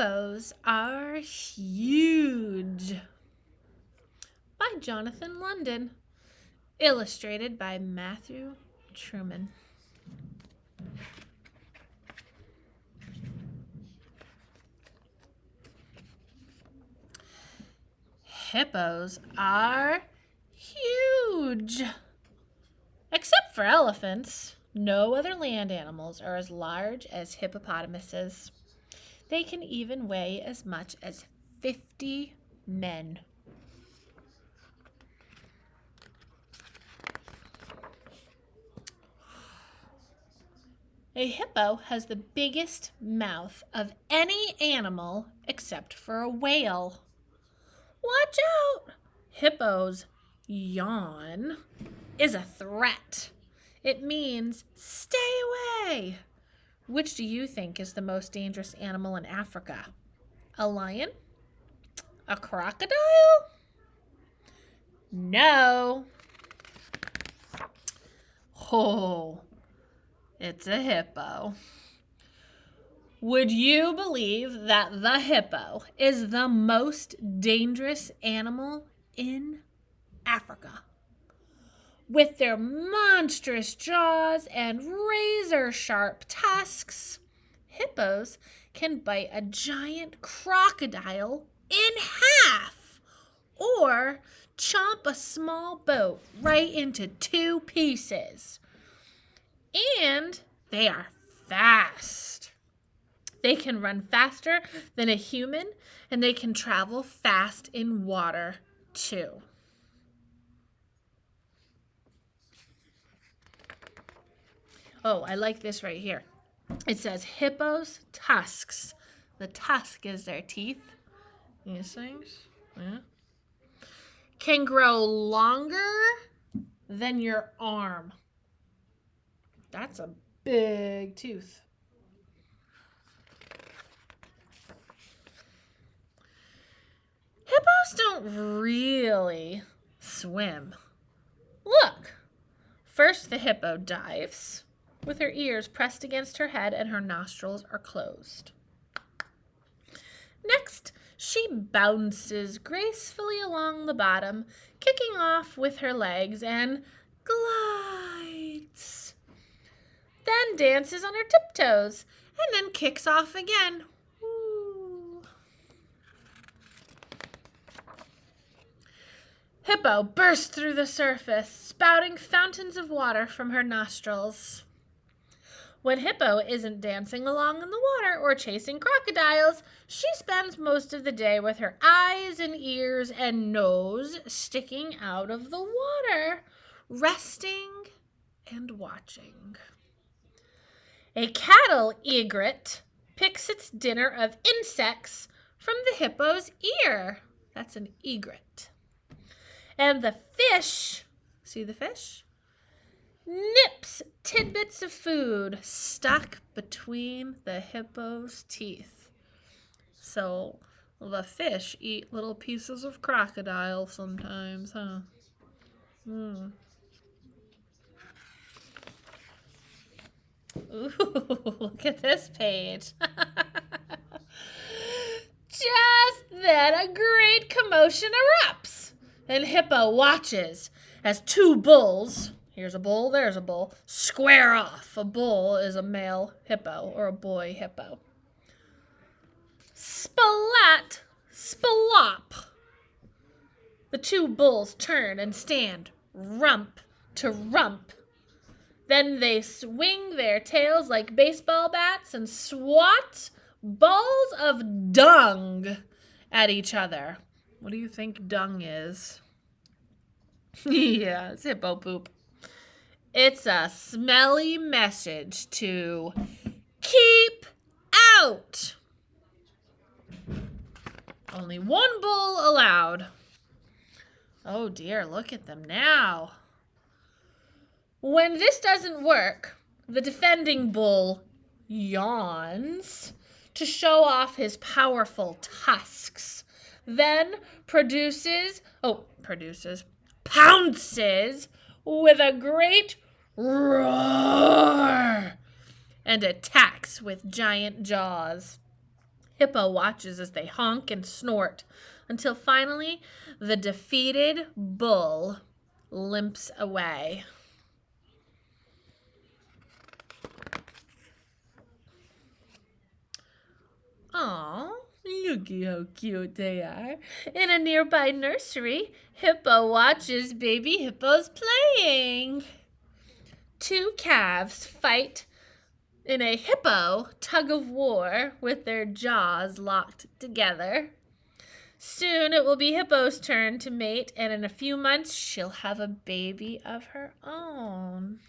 Hippos are huge. By Jonathan London. Illustrated by Matthew Truman. Hippos are huge. Except for elephants, no other land animals are as large as hippopotamuses. They can even weigh as much as 50 men. A hippo has the biggest mouth of any animal except for a whale. Watch out! Hippos yawn is a threat. It means stay away. Which do you think is the most dangerous animal in Africa? A lion? A crocodile? No. Oh, it's a hippo. Would you believe that the hippo is the most dangerous animal in Africa? With their monstrous jaws and razor-sharp tusks, hippos can bite a giant crocodile in half or chomp a small boat right into 2 pieces. And they are fast. They can run faster than a human, and they can travel fast in water, too. Oh, I like this right here. It says hippos' tusks. The tusk is their teeth. These things. Yeah. Can grow longer than your arm. That's a big tooth. Hippos don't really swim. Look. First, the hippo dives with her ears pressed against her head and her nostrils are closed. Next, she bounces gracefully along the bottom, kicking off with her legs and glides. Then dances on her tiptoes and then kicks off again. Woo. Hippo bursts through the surface, spouting fountains of water from her nostrils. When Hippo isn't dancing along in the water or chasing crocodiles, she spends most of the day with her eyes and ears and nose sticking out of the water, resting and watching. A cattle egret picks its dinner of insects from the hippo's ear. That's an egret. And the fish, see the fish? Nips tidbits of food stuck between the hippo's teeth. So the fish eat little pieces of crocodile sometimes, huh? Ooh, look at this page. Just then a great commotion erupts, and Hippo watches as 2 bulls, here's a bull, there's a bull, square off. A bull is a male hippo or a boy hippo. Splat, splop. The 2 bulls turn and stand rump to rump. Then they swing their tails like baseball bats and swat balls of dung at each other. What do you think dung is? Yeah, it's hippo poop. It's a smelly message to keep out. Only 1 bull allowed. Oh dear, look at them now. When this doesn't work, the defending bull yawns to show off his powerful tusks, then pounces with a great roar and attacks with giant jaws. Hippo watches as they honk and snort until finally the defeated bull limps away. Aw, look how cute they are. In a nearby nursery, Hippo watches baby hippos playing. Two calves fight in a hippo tug-of-war with their jaws locked together. Soon it will be Hippo's turn to mate, and in a few months she'll have a baby of her own.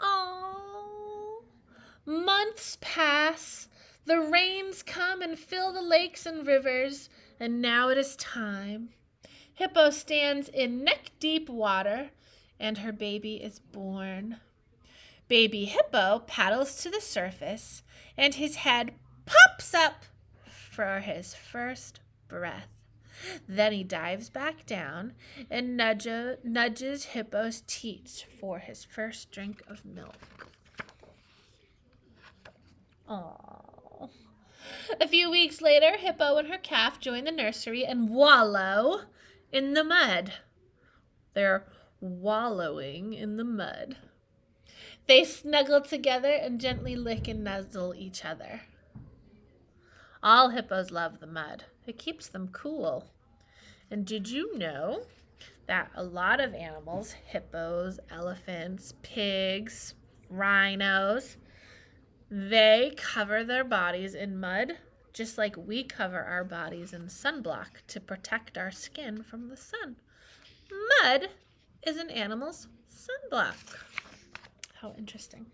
Oh, months pass. The rains come and fill the lakes and rivers, and now it is time. Hippo stands in neck-deep water, and her baby is born. Baby Hippo paddles to the surface, and his head pops up for his first breath. Then he dives back down and nudges Hippo's teats for his first drink of milk. Aww. A few weeks later, Hippo and her calf join the nursery and wallow in the mud. They're wallowing in the mud. They snuggle together and gently lick and nuzzle each other. All hippos love the mud. It keeps them cool. And did you know that a lot of animals, hippos, elephants, pigs, rhinos, they cover their bodies in mud just like we cover our bodies in sunblock to protect our skin from the sun. Mud is an animal's sunblock. How interesting.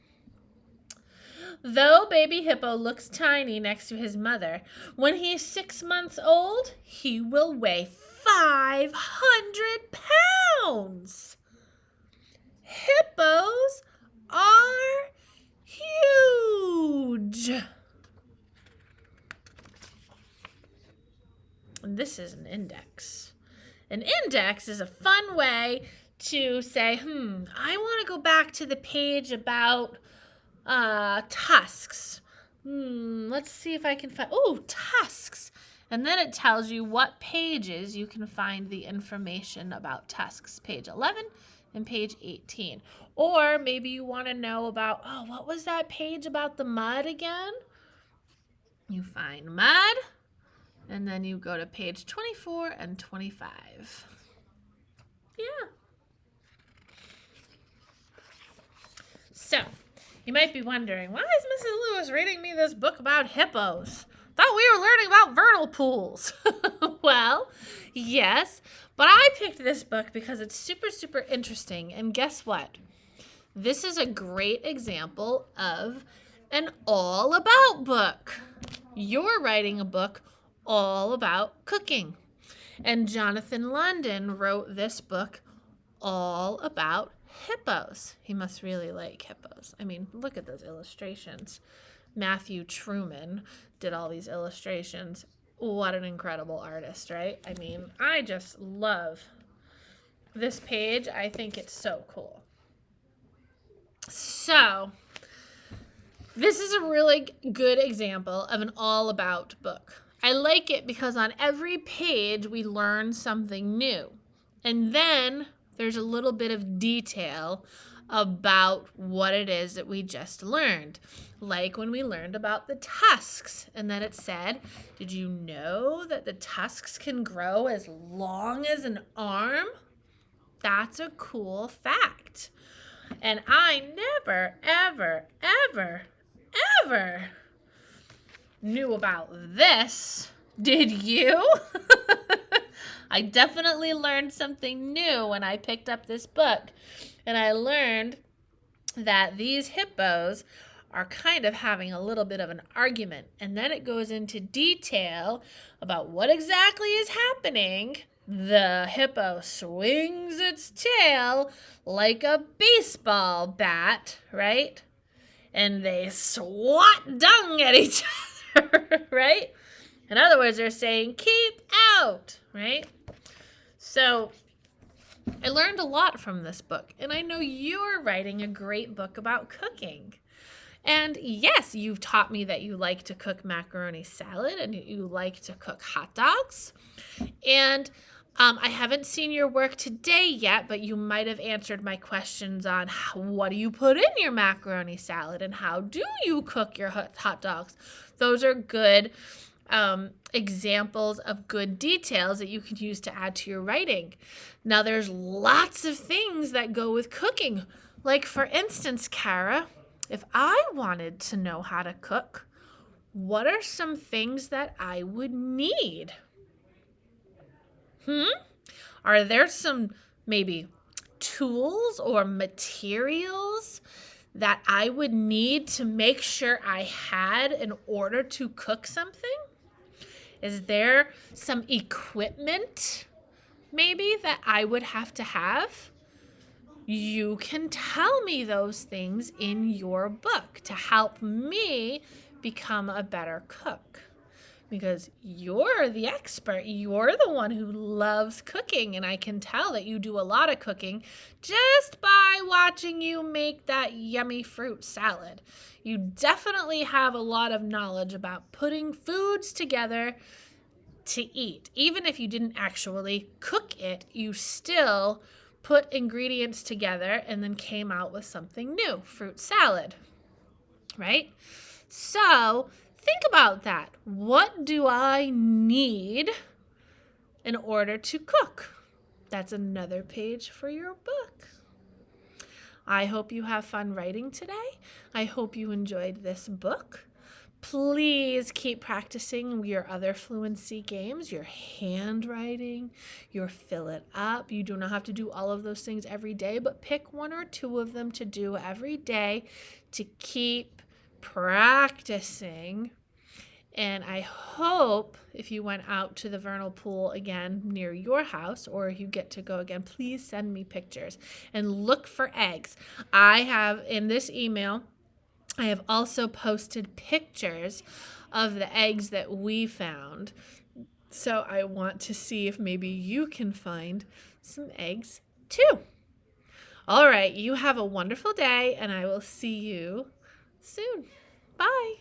Though baby Hippo looks tiny next to his mother, when he's 6 months old, he will weigh 500 pounds. Hippos are huge. And this is an index. An index is a fun way to say, I want to go back to the page about tusks. Let's see if I can find, tusks. And then it tells you what pages you can find the information about tusks, page 11 and page 18. Or maybe you want to know about, what was that page about the mud again? You find mud, and then you go to page 24 and 25. Yeah. So, you might be wondering, why is Mrs. Lewis reading me this book about hippos? Thought we were learning about vernal pools. Well, yes, but I picked this book because it's super, super interesting. And guess what? This is a great example of an all about book. You're writing a book all about cooking. And Jonathan London wrote this book all about hippos. He must really like hippos. I mean, look at those illustrations. Matthew Truman did all these illustrations. What an incredible artist, right? I mean, I just love this page. I think it's so cool. So, this is a really good example of an all about book. I like it because on every page we learn something new. And then there's a little bit of detail about what it is that we just learned. Like when we learned about the tusks. And then it said, did you know that the tusks can grow as long as an arm? That's a cool fact. And I never, ever, ever, ever knew about this. Did you? I definitely learned something new when I picked up this book. And I learned that these hippos are kind of having a little bit of an argument. And then it goes into detail about what exactly is happening. The hippo swings its tail like a baseball bat, right? And they swat dung at each other, right? In other words, they're saying, keep out, right? So I learned a lot from this book, and I know you're writing a great book about cooking. And yes, you've taught me that you like to cook macaroni salad and you like to cook hot dogs. And I haven't seen your work today yet, but you might have answered my questions on what do you put in your macaroni salad and how do you cook your hot dogs. Those are good examples of good details that you can use to add to your writing. Now, there's lots of things that go with cooking. Like, for instance, Kara, if I wanted to know how to cook, what are some things that I would need? Are there some maybe tools or materials that I would need to make sure I had in order to cook something? Is there some equipment maybe that I would have to have? You can tell me those things in your book to help me become a better cook. Because you're the expert. You're the one who loves cooking, and I can tell that you do a lot of cooking just by watching you make that yummy fruit salad. You definitely have a lot of knowledge about putting foods together to eat. Even if you didn't actually cook it, you still put ingredients together and then came out with something new, fruit salad, right? So think about that. What do I need in order to cook? That's another page for your book. I hope you have fun writing today. I hope you enjoyed this book. Please keep practicing your other fluency games, your handwriting, your fill it up. You do not have to do all of those things every day, but pick one or two of them to do every day to keep practicing. And I hope if you went out to the vernal pool again near your house, or if you get to go again, please send me pictures and look for eggs. I have in this email, I have also posted pictures of the eggs that we found. So I want to see if maybe you can find some eggs too. All right, you have a wonderful day, and I will see you soon. Bye.